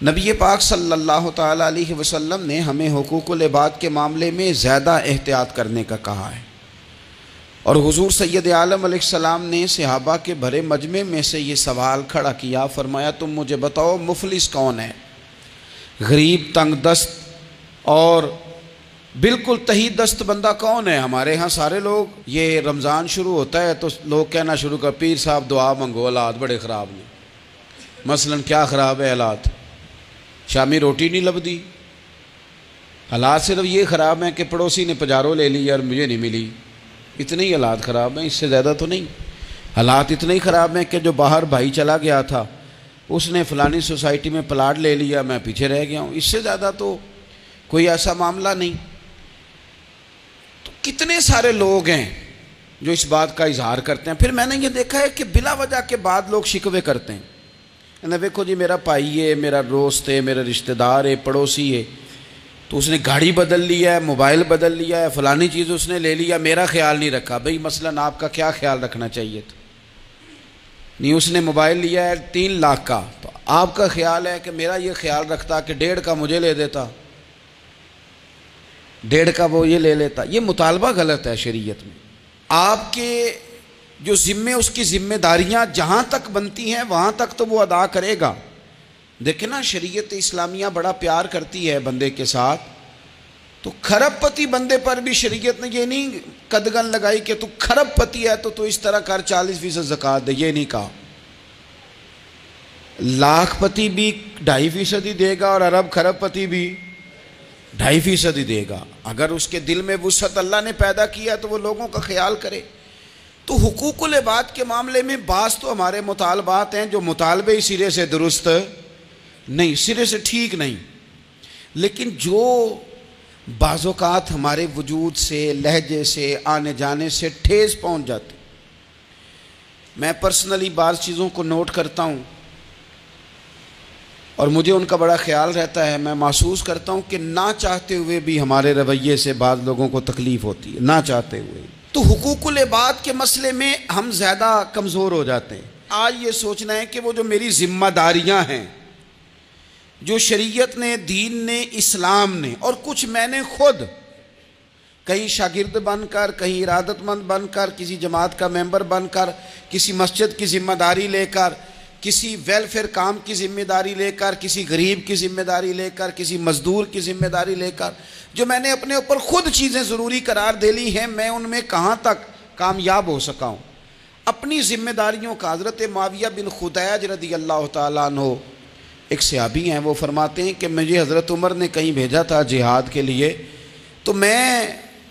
نبی پاک صلی اللہ تعالیٰ علیہ وسلم نے ہمیں حقوق العباد کے معاملے میں زیادہ احتیاط کرنے کا کہا ہے، اور حضور سید عالم علیہ السلام نے صحابہ کے بھرے مجمع میں سے یہ سوال کھڑا کیا، فرمایا تم مجھے بتاؤ مفلس کون ہے؟ غریب، تنگ دست اور بالکل تہی دست بندہ کون ہے؟ ہمارے ہاں سارے لوگ یہ رمضان شروع ہوتا ہے تو لوگ کہنا شروع کر پیر صاحب دعا منگو، حالات بڑے خراب ہیں۔ مثلا کیا خراب ہے حالات؟ شامی روٹی نہیں لبدی، حالات صرف یہ خراب ہیں کہ پڑوسی نے پجارو لے لی اور مجھے نہیں ملی، اتنے ہی حالات خراب ہیں، اس سے زیادہ تو نہیں۔ حالات اتنے ہی خراب ہیں کہ جو باہر بھائی چلا گیا تھا اس نے فلانی سوسائٹی میں پلاٹ لے لیا، میں پیچھے رہ گیا ہوں، اس سے زیادہ تو کوئی ایسا معاملہ نہیں۔ تو کتنے سارے لوگ ہیں جو اس بات کا اظہار کرتے ہیں۔ پھر میں نے یہ دیکھا ہے کہ بلا وجہ کے بعد لوگ شکوے کرتے ہیں، دیکھو جی میرا بھائی ہے، میرا دوست ہے، میرا رشتہ دار ہے، پڑوسی ہے، تو اس نے گاڑی بدل لیا ہے، موبائل بدل لیا ہے، فلانی چیز اس نے لے لیا، میرا خیال نہیں رکھا۔ بھئی مثلا آپ کا کیا خیال رکھنا چاہیے تھا؟ نہیں، اس نے موبائل لیا ہے 3 لاکھ کا، تو آپ کا خیال ہے کہ میرا یہ خیال رکھتا کہ 1.5 کا مجھے لے دیتا، 1.5 کا وہ یہ لے لیتا۔ یہ مطالبہ غلط ہے شریعت میں۔ آپ کے جو ذمے، اس کی ذمہ داریاں جہاں تک بنتی ہیں وہاں تک تو وہ ادا کرے گا۔ دیکھیں نا، شریعت اسلامیہ بڑا پیار کرتی ہے بندے کے ساتھ، تو کھرب پتی بندے پر بھی شریعت نے یہ نہیں قدغن لگائی کہ تو کھرب پتی ہے تو اس طرح کر 40% زکوٰۃ دے، یہ نہیں کہا۔ لاکھ پتی بھی 2.5% ہی دے گا اور ارب کھرب پتی بھی 2.5% ہی دے گا۔ اگر اس کے دل میں وسعت اللہ نے پیدا کیا تو وہ لوگوں کا خیال کرے۔ تو حقوق العباد کے معاملے میں بعض تو ہمارے مطالبات ہیں جو مطالبے سرے سے درست نہیں، سرے سے ٹھیک نہیں، لیکن جو بعض اوقات ہمارے وجود سے، لہجے سے، آنے جانے سے ٹھیس پہنچ جاتی۔ میں پرسنلی بعض چیزوں کو نوٹ کرتا ہوں اور مجھے ان کا بڑا خیال رہتا ہے۔ میں محسوس کرتا ہوں کہ نہ چاہتے ہوئے بھی ہمارے رویے سے بعض لوگوں کو تکلیف ہوتی ہے، نہ چاہتے ہوئے۔ تو حقوق العباد کے مسئلے میں ہم زیادہ کمزور ہو جاتے ہیں۔ آج یہ سوچنا ہے کہ وہ جو میری ذمہ داریاں ہیں، جو شریعت نے، دین نے، اسلام نے، اور کچھ میں نے خود کہیں شاگرد بن کر، کہیں ارادت مند بن کر، کسی جماعت کا ممبر بن کر، کسی مسجد کی ذمہ داری لے کر، کسی ویلفیئر کام کی ذمہ داری لے کر، کسی غریب کی ذمہ داری لے کر، کسی مزدور کی ذمہ داری لے کر، جو میں نے اپنے اوپر خود چیزیں ضروری قرار دے لی ہیں، میں ان میں کہاں تک کامیاب ہو سکا ہوں۔ اپنی ذمہ داریوں کا حضرت معاویہ بن خدیج رضی اللہ تعالیٰ عنہ ایک صحابی ہیں، وہ فرماتے ہیں کہ مجھے حضرت عمر نے کہیں بھیجا تھا جہاد کے لیے، تو میں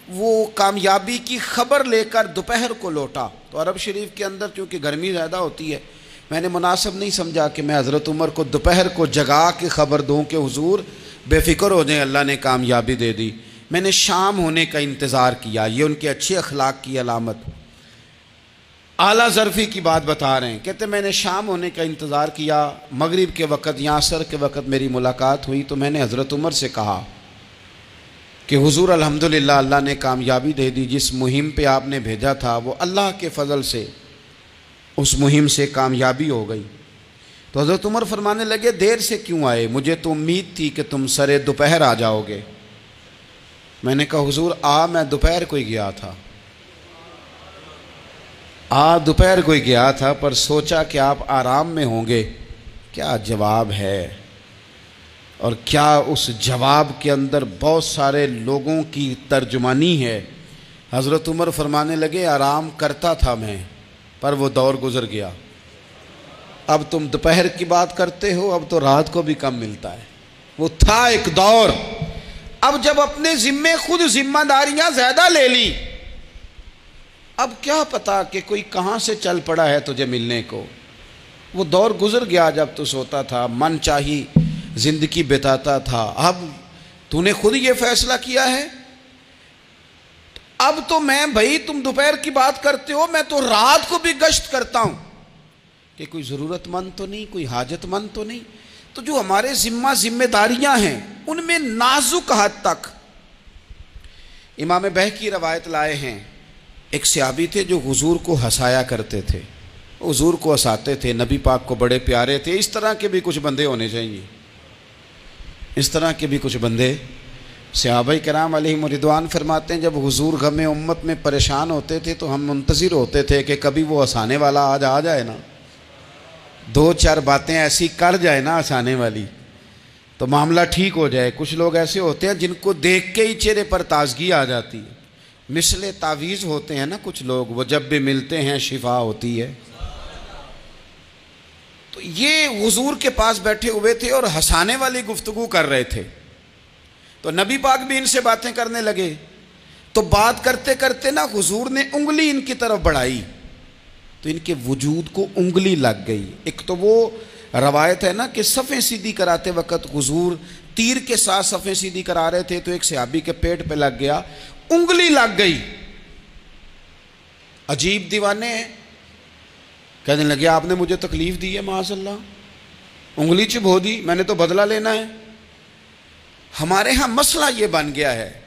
وہ کامیابی کی خبر لے کر دوپہر کو لوٹا۔ تو عرب شریف کے اندر چونکہ گرمی زیادہ ہوتی ہے، میں نے مناسب نہیں سمجھا کہ میں حضرت عمر کو دوپہر کو جگا کے خبر دوں کہ حضور بے فکر ہو جائیں، اللہ نے کامیابی دے دی۔ میں نے شام ہونے کا انتظار کیا، یہ ان کے اچھے اخلاق کی علامت، اعلیٰ ظرفی کی بات بتا رہے ہیں۔ کہتے میں نے شام ہونے کا انتظار کیا، مغرب کے وقت یا عصر کے وقت میری ملاقات ہوئی، تو میں نے حضرت عمر سے کہا کہ حضور الحمدللہ اللہ نے کامیابی دے دی، جس مہم پہ آپ نے بھیجا تھا وہ اللہ کے فضل سے اس مہم سے کامیابی ہو گئی۔ تو حضرت عمر فرمانے لگے دیر سے کیوں آئے؟ مجھے تو امید تھی کہ تم سرے دوپہر آ جاؤ گے۔ میں نے کہا حضور میں دوپہر کو ہی گیا تھا، دوپہر کو ہی گیا تھا، پر سوچا کہ آپ آرام میں ہوں گے۔ کیا جواب ہے، اور کیا اس جواب کے اندر بہت سارے لوگوں کی ترجمانی ہے۔ حضرت عمر فرمانے لگے آرام کرتا تھا میں، پر وہ دور گزر گیا، اب تم دوپہر کی بات کرتے ہو، اب تو رات کو بھی کم ملتا ہے۔ وہ تھا ایک دور، اب جب اپنے ذمے خود ذمہ داریاں زیادہ لے لی، اب کیا پتا کہ کوئی کہاں سے چل پڑا ہے تجھے ملنے کو۔ وہ دور گزر گیا جب تو سوتا تھا، من چاہی زندگی بتاتا تھا، اب تو نے خود یہ فیصلہ کیا ہے۔ اب تو میں بھائی تم دوپہر کی بات کرتے ہو، میں تو رات کو بھی گشت کرتا ہوں کہ کوئی ضرورت مند تو نہیں، کوئی حاجت مند تو نہیں۔ تو جو ہمارے ذمہ داریاں ہیں ان میں نازک حد تک، امام بہقی روایت لائے ہیں، ایک صحابی تھے جو حضور کو ہنسایا کرتے تھے، حضور کو ہنساتے تھے، نبی پاک کو بڑے پیارے تھے۔ اس طرح کے بھی کچھ بندے ہونے چاہیے، اس طرح کے بھی کچھ بندے صحابہ کرام علیہم رضوان فرماتے ہیں جب حضور غم امت میں پریشان ہوتے تھے تو ہم منتظر ہوتے تھے کہ کبھی وہ ہنسانے والا آج آ جائے نا، دو چار باتیں ایسی کر جائے نا ہنسانے والی، تو معاملہ ٹھیک ہو جائے۔ کچھ لوگ ایسے ہوتے ہیں جن کو دیکھ کے ہی چہرے پر تازگی آ جاتی ہے، مثل تعویذ ہوتے ہیں نا کچھ لوگ، وہ جب بھی ملتے ہیں شفا ہوتی ہے۔ تو یہ حضور کے پاس بیٹھے ہوئے تھے اور ہنسانے والی گفتگو کر رہے تھے، تو نبی پاک بھی ان سے باتیں کرنے لگے، تو بات کرتے کرتے نا حضور نے انگلی ان کی طرف بڑھائی تو ان کے وجود کو انگلی لگ گئی۔ ایک تو وہ روایت ہے نا کہ صفیں سیدھی کراتے وقت حضور تیر کے ساتھ صفیں سیدھی کرا رہے تھے تو ایک صحابی کے پیٹ پہ لگ گیا، انگلی لگ گئی۔ عجیب دیوانے ہیں، کہنے لگے آپ نے مجھے تکلیف دی ہے، معاذ اللہ، انگلی چبھو دی، میں نے تو بدلہ لینا ہے۔ ہمارے ہاں مسئلہ یہ بن گیا ہے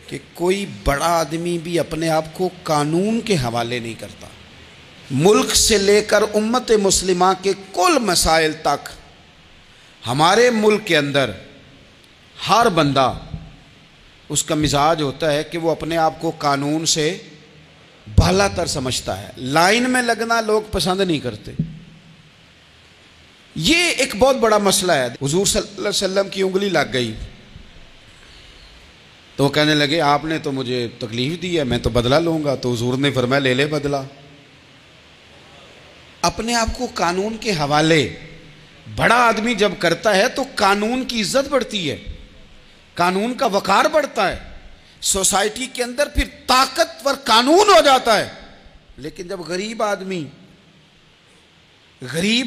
کہ کوئی بڑا آدمی بھی اپنے آپ کو قانون کے حوالے نہیں کرتا۔ ملک سے لے کر امت مسلمہ کے کل مسائل تک ہمارے ملک کے اندر ہر بندہ اس کا مزاج ہوتا ہے کہ وہ اپنے آپ کو قانون سے بالا تر سمجھتا ہے، لائن میں لگنا لوگ پسند نہیں کرتے۔ یہ ایک بہت بڑا مسئلہ ہے۔ حضور صلی اللہ علیہ وسلم کی انگلی لگ گئی تو وہ کہنے لگے آپ نے تو مجھے تکلیف دی ہے، میں تو بدلہ لوں گا، تو حضور نے فرمایا لے لے بدلہ۔ اپنے آپ کو قانون کے حوالے بڑا آدمی جب کرتا ہے تو قانون کی عزت بڑھتی ہے، قانون کا وقار بڑھتا ہے، سوسائٹی کے اندر پھر طاقتور قانون ہو جاتا ہے۔ لیکن جب غریب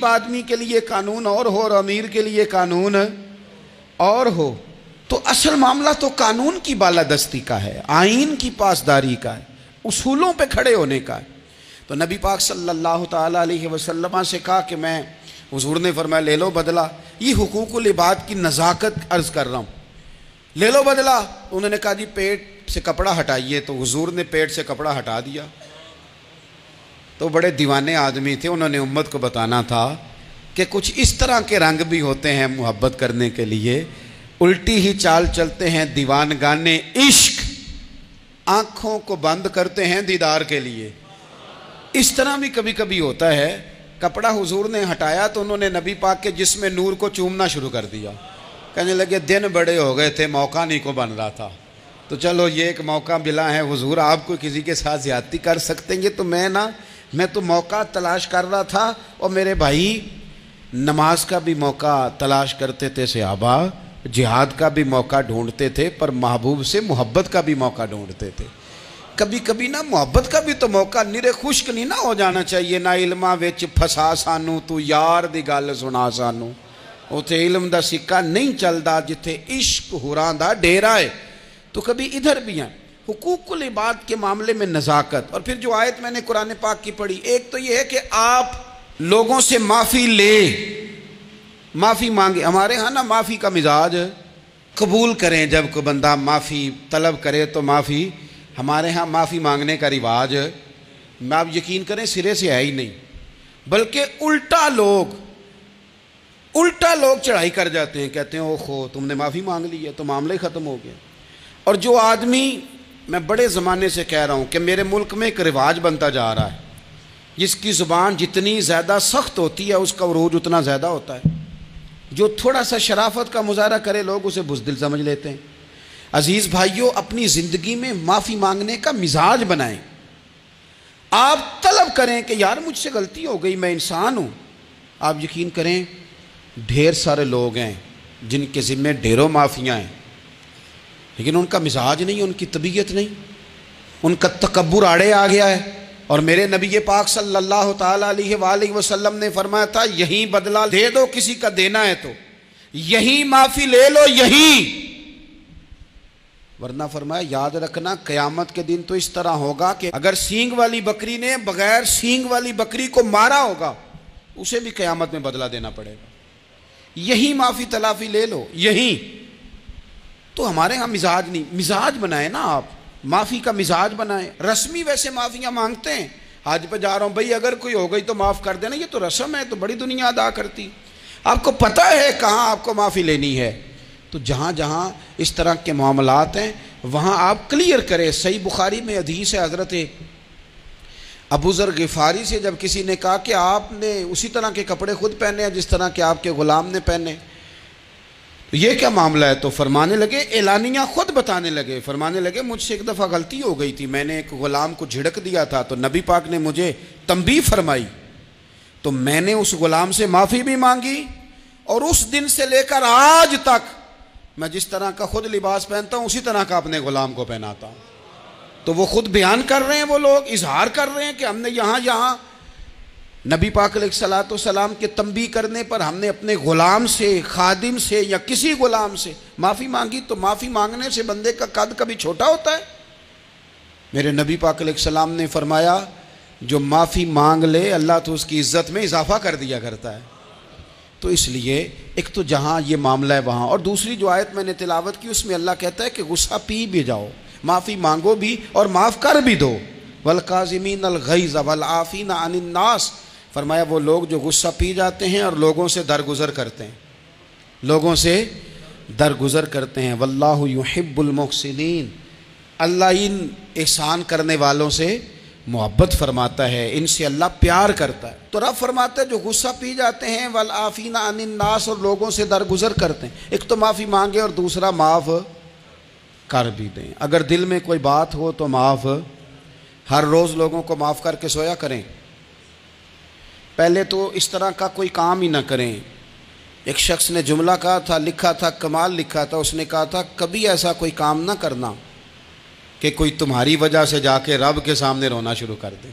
آدمی کے لیے قانون اور ہو اور امیر کے لیے قانون اور ہو، تو اصل معاملہ تو قانون کی بالادستی کا ہے، آئین کی پاسداری کا ہے، اصولوں پہ کھڑے ہونے کا ہے۔ تو نبی پاک صلی اللہ تعالیٰ علیہ وسلم سے کہا کہ میں، حضور نے فرمایا لے لو بدلہ، یہ حقوق العباد کی نزاکت عرض کر رہا ہوں، لے لو بدلہ۔ انہوں نے کہا جی پیٹ سے کپڑا ہٹائیے، تو حضور نے پیٹ سے کپڑا ہٹا دیا۔ تو بڑے دیوانے آدمی تھے، انہوں نے امت کو بتانا تھا کہ کچھ اس طرح کے رنگ بھی ہوتے ہیں محبت کرنے کے لیے، الٹی ہی چال چلتے ہیں دیوان گانے عشق، آنکھوں کو بند کرتے ہیں دیدار کے لیے۔ اس طرح بھی کبھی کبھی ہوتا ہے۔ کپڑا حضور نے ہٹایا تو انہوں نے نبی پاک کے جسم نور کو چومنا شروع کر دیا، کہنے لگے دن بڑے ہو گئے تھے، موقع نہیں کو بن رہا تھا، تو چلو یہ ایک موقع ملا ہے، حضور آپ کو کسی کے ساتھ زیادتی کر سکتے ہیں تو میں تو موقع تلاش کر رہا تھا۔ اور میرے بھائی نماز کا بھی موقع تلاش کرتے تھے صحابہ، جہاد کا بھی موقع ڈھونڈتے تھے، پر محبوب سے محبت کا بھی موقع ڈھونڈتے تھے۔ کبھی کبھی نا محبت کا بھی تو موقع نرے خشک نہیں نہ ہو جانا چاہیے، نہ علماں وچ پھسا سانو تو یار دی گل سنا سانو، اوتھے علم دا سکہ نہیں چلدا جتھے عشق ہوراں دا ڈیرا ہے۔ تو کبھی ادھر بھی ہیں حقوق العباد کے معاملے میں نزاکت۔ اور پھر جو آیت میں نے قرآن پاک کی پڑھی، ایک تو یہ ہے کہ آپ لوگوں سے معافی لے، معافی مانگے۔ ہمارے ہاں نا معافی کا مزاج، قبول کریں، جب کوئی بندہ معافی طلب کرے تو معافی، ہمارے ہاں معافی مانگنے کا رواج میں آپ یقین کریں سرے سے ہے ہی نہیں، بلکہ الٹا لوگ چڑھائی کر جاتے ہیں، کہتے ہیں اوہو تم نے معافی مانگ لی ہے تو معاملہ ہی ختم ہو گیا۔ اور جو آدمی، میں بڑے زمانے سے کہہ رہا ہوں کہ میرے ملک میں ایک رواج بنتا جا رہا ہے، جس کی زبان جتنی زیادہ سخت ہوتی ہے اس کا عروج اتنا زیادہ ہوتا ہے۔ جو تھوڑا سا شرافت کا مظاہرہ کرے لوگ اسے بزدل سمجھ لیتے ہیں۔ عزیز بھائیوں، اپنی زندگی میں معافی مانگنے کا مزاج بنائیں۔ آپ طلب کریں کہ یار مجھ سے غلطی ہو گئی، میں انسان ہوں۔ آپ یقین کریں ڈھیر سارے لوگ ہیں جن کے ذمہ ڈھیروں معافیاں ہیں، لیکن ان کا مزاج نہیں، ان کی طبیعت نہیں، ان کا تکبر آڑے آ گیا ہے۔ اور میرے نبی پاک صلی اللہ تعالیٰ علیہ وآلہ وسلم نے فرمایا تھا یہیں بدلہ دے دو، کسی کا دینا ہے تو یہیں معافی لے لو، یہیں، ورنہ فرمایا یاد رکھنا قیامت کے دن تو اس طرح ہوگا کہ اگر سینگ والی بکری نے بغیر سینگ والی بکری کو مارا ہوگا اسے بھی قیامت میں بدلہ دینا پڑے گا۔ یہی معافی تلافی لے لو، یہی۔ تو ہمارے ہاں مزاج نہیں، مزاج بنائیں نا، آپ معافی کا مزاج بنائیں۔ رسمی ویسے معافیاں مانگتے ہیں، حج پہ جا رہا ہوں بھائی اگر کوئی ہو گئی تو معاف کر دینا، یہ تو رسم ہے، تو بڑی دنیا ادا کرتی۔ آپ کو پتہ ہے کہاں آپ کو معافی لینی ہے. تو جہاں جہاں اس طرح کے معاملات ہیں وہاں آپ کلیئر کریں. صحیح بخاری میں حدیث ہے حضرت ابو ذر غفاری سے، جب کسی نے کہا کہ آپ نے اسی طرح کے کپڑے خود پہنے ہیں جس طرح کہ آپ کے غلام نے پہنے، یہ کیا معاملہ ہے؟ تو فرمانے لگے، اعلانیہ خود بتانے لگے، فرمانے لگے مجھ سے ایک دفعہ غلطی ہو گئی تھی، میں نے ایک غلام کو جھڑک دیا تھا تو نبی پاک نے مجھے تنبیہ فرمائی، تو میں نے اس غلام سے معافی بھی مانگی، اور اس دن سے لے کر آج تک میں جس طرح کا خود لباس پہنتا ہوں اسی طرح کا اپنے غلام کو پہناتا ہوں. تو وہ خود بیان کر رہے ہیں، وہ لوگ اظہار کر رہے ہیں کہ ہم نے یہاں نبی پاک علیہ الصلوۃ والسلام کے تنبیہ کرنے پر ہم نے اپنے غلام سے، خادم سے یا کسی غلام سے معافی مانگی. تو معافی مانگنے سے بندے کا قد کبھی چھوٹا ہوتا ہے؟ میرے نبی پاک علیہ السلام نے فرمایا جو معافی مانگ لے اللہ تو اس کی عزت میں اضافہ کر دیا کرتا ہے. تو اس لیے ایک تو جہاں یہ معاملہ ہے وہاں، اور دوسری جو آیت میں نے تلاوت کی اس میں اللہ کہتا ہے کہ غصہ پی بھی جاؤ، معافی مانگو بھی اور معاف کر بھی دو. والکاظمین الغیظ والعافین عن الناس، فرمایا وہ لوگ جو غصہ پی جاتے ہیں اور لوگوں سے درگزر کرتے ہیں، لوگوں سے درگزر کرتے ہیں. واللہ یحب المحسنین، اللہ ان احسان کرنے والوں سے محبت فرماتا ہے، ان سے اللہ پیار کرتا ہے. تو رب فرماتا ہے جو غصہ پی جاتے ہیں والعافین عن الناس، اور لوگوں سے درگزر کرتے ہیں، ایک تو معافی مانگے اور دوسرا معاف کر بھی دیں. اگر دل میں کوئی بات ہو تو معاف، ہر روز لوگوں کو معاف کر کے سویا کریں. پہلے تو اس طرح کا کوئی کام ہی نہ کریں. ایک شخص نے جملہ کہا تھا، لکھا تھا، کمال لکھا تھا، اس نے کہا تھا کبھی ایسا کوئی کام نہ کرنا کہ کوئی تمہاری وجہ سے جا کے رب کے سامنے رونا شروع کر دے.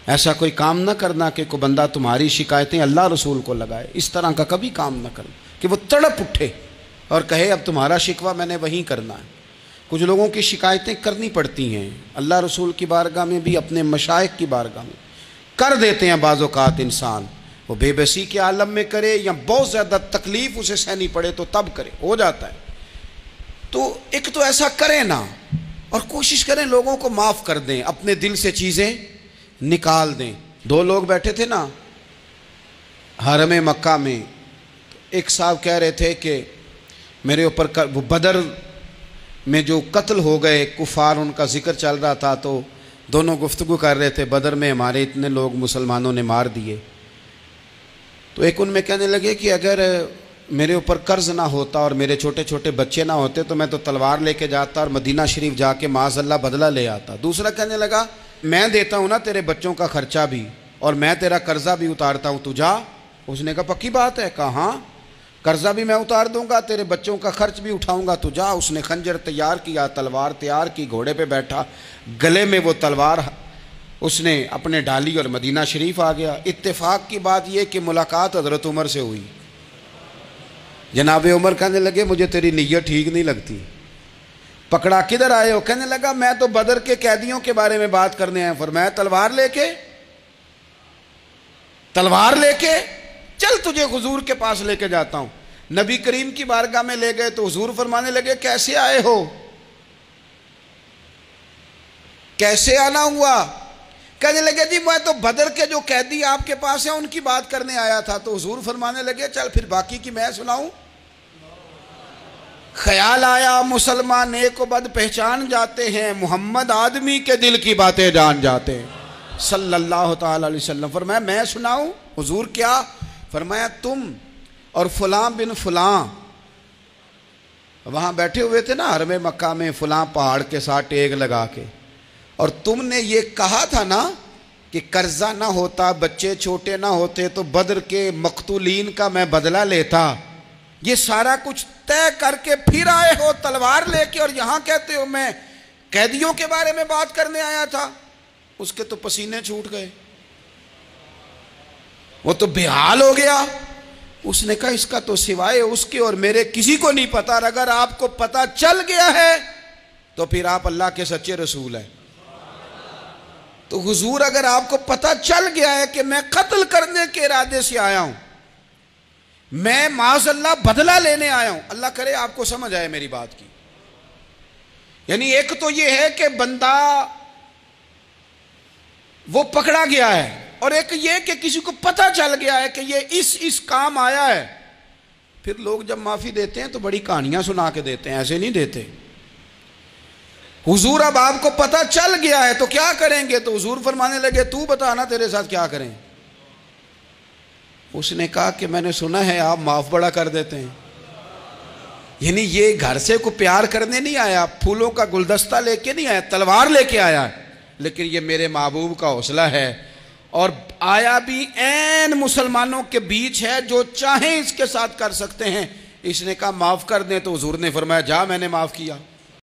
ایسا کوئی کام نہ کرنا کہ کوئی بندہ تمہاری شکایتیں اللہ رسول کو لگائے. اس طرح کا کبھی کام نہ کرنا کہ وہ تڑپ اٹھے اور کہے اب تمہارا شکوہ میں نے وہیں کرنا ہے. کچھ لوگوں کی شکایتیں کرنی پڑتی ہیں، اللہ رسول کی بارگاہ میں بھی، اپنے مشائخ کی بارگاہ میں کر دیتے ہیں. بعض اوقات انسان وہ بے بسی کے عالم میں کرے یا بہت زیادہ تکلیف اسے سہنی پڑے تو تب کرے، ہو جاتا ہے. تو ایک تو ایسا کریں نا، اور کوشش کریں لوگوں کو معاف کر دیں، اپنے دل سے چیزیں نکال دیں. دو لوگ بیٹھے تھے نا حرم مکہ میں، ایک صاحب کہہ رہے تھے کہ میرے اوپر وہ بدر میں جو قتل ہو گئے کفار، ان کا ذکر چل رہا تھا، تو دونوں گفتگو کر رہے تھے بدر میں ہمارے اتنے لوگ مسلمانوں نے مار دیے. تو ایک ان میں کہنے لگے کہ اگر میرے اوپر قرض نہ ہوتا اور میرے چھوٹے چھوٹے بچے نہ ہوتے تو میں تو تلوار لے کے جاتا اور مدینہ شریف جا کے معاذ اللہ بدلہ لے آتا. دوسرا کہنے لگا میں دیتا ہوں نا تیرے بچوں کا خرچہ بھی اور میں تیرا قرضہ بھی اتارتا ہوں، تو جا. اس نے کہا پکی بات ہے؟ کہا ہاں، قرضہ بھی میں اتار دوں گا، تیرے بچوں کا خرچ بھی اٹھاؤں گا، تو جا. اس نے خنجر تیار کیا، تلوار تیار کی، گھوڑے پہ بیٹھا، گلے میں وہ تلوار اس نے اپنے ڈالی اور مدینہ شریف آ گیا. اتفاق کی بات یہ کہ ملاقات حضرت عمر سے ہوئی. جناب عمر کہنے لگے مجھے تیری نیت ٹھیک نہیں لگتی. پکڑا کدھر آئے ہو؟ کہنے لگا میں تو بدر کے قیدیوں کے بارے میں بات کرنے آیا. فرمایا تلوار لے کے چل تجھے حضور کے پاس لے کے جاتا ہوں. نبی کریم کی بارگاہ میں لے گئے تو حضور فرمانے لگے کیسے آئے ہو؟ کیسے آنا ہوا؟ کہنے لگے جی میں تو بدر کے جو قیدی آپ کے پاس ہیں ان کی بات کرنے آیا تھا. تو حضور فرمانے لگے چل پھر باقی کی میں سناؤں. خیال آیا مسلمان نیک و بد پہچان جاتے ہیں، محمد آدمی کے دل کی باتیں جان جاتے ہیں صلی اللہ تعالی علیہ وسلم. فرمایا میں سناؤں؟ حضور کیا؟ فرمایا تم اور فلاں بن فلاں وہاں بیٹھے ہوئے تھے نا حرم مکہ میں فلاں پہاڑ کے ساتھ ٹیک لگا کے، اور تم نے یہ کہا تھا نا کہ قرضہ نہ ہوتا، بچے چھوٹے نہ ہوتے تو بدر کے مقتولین کا میں بدلہ لیتا. یہ سارا کچھ طے کر کے پھر آئے ہو تلوار لے کے، اور یہاں کہتے ہو میں قیدیوں کے بارے میں بات کرنے آیا تھا. اس کے تو پسینے چھوٹ گئے، وہ تو بے حال ہو گیا. اس نے کہا اس کا تو سوائے اس کے اور میرے کسی کو نہیں پتا، اور اگر آپ کو پتا چل گیا ہے تو پھر آپ اللہ کے سچے رسول ہیں. تو حضور اگر آپ کو پتا چل گیا ہے کہ میں قتل کرنے کے ارادے سے آیا ہوں، میں معاذ اللہ بدلہ لینے آیا ہوں، اللہ کرے آپ کو سمجھ آئے میری بات کی. یعنی ایک تو یہ ہے کہ بندہ وہ پکڑا گیا ہے اور ایک یہ کہ کسی کو پتہ چل گیا ہے کہ یہ اس کام آیا ہے، پھر لوگ جب معافی دیتے ہیں تو بڑی کہانیاں سنا کے دیتے ہیں، ایسے نہیں دیتے۔ حضور اب آپ کو پتہ چل گیا ہے تو کیا کریں گے؟ تو حضور فرمانے لگے تو بتا نا تیرے ساتھ کیا کریں؟ اس نے کہا کہ میں نے سنا ہے آپ معاف بڑا کر دیتے ہیں۔ یعنی یہ گھر سے کو پیار کرنے نہیں آیا، پھولوں کا گلدستہ لے کے نہیں آیا، تلوار لے کے آیا ہے، لیکن یہ میرے محبوب کا حوصلہ ہے، اور آیا بھی عین مسلمانوں کے بیچ ہے، جو چاہیں اس کے ساتھ کر سکتے ہیں۔ اس نے کہا معاف کر دیں، تو حضور نے فرمایا جا میں نے معاف کیا۔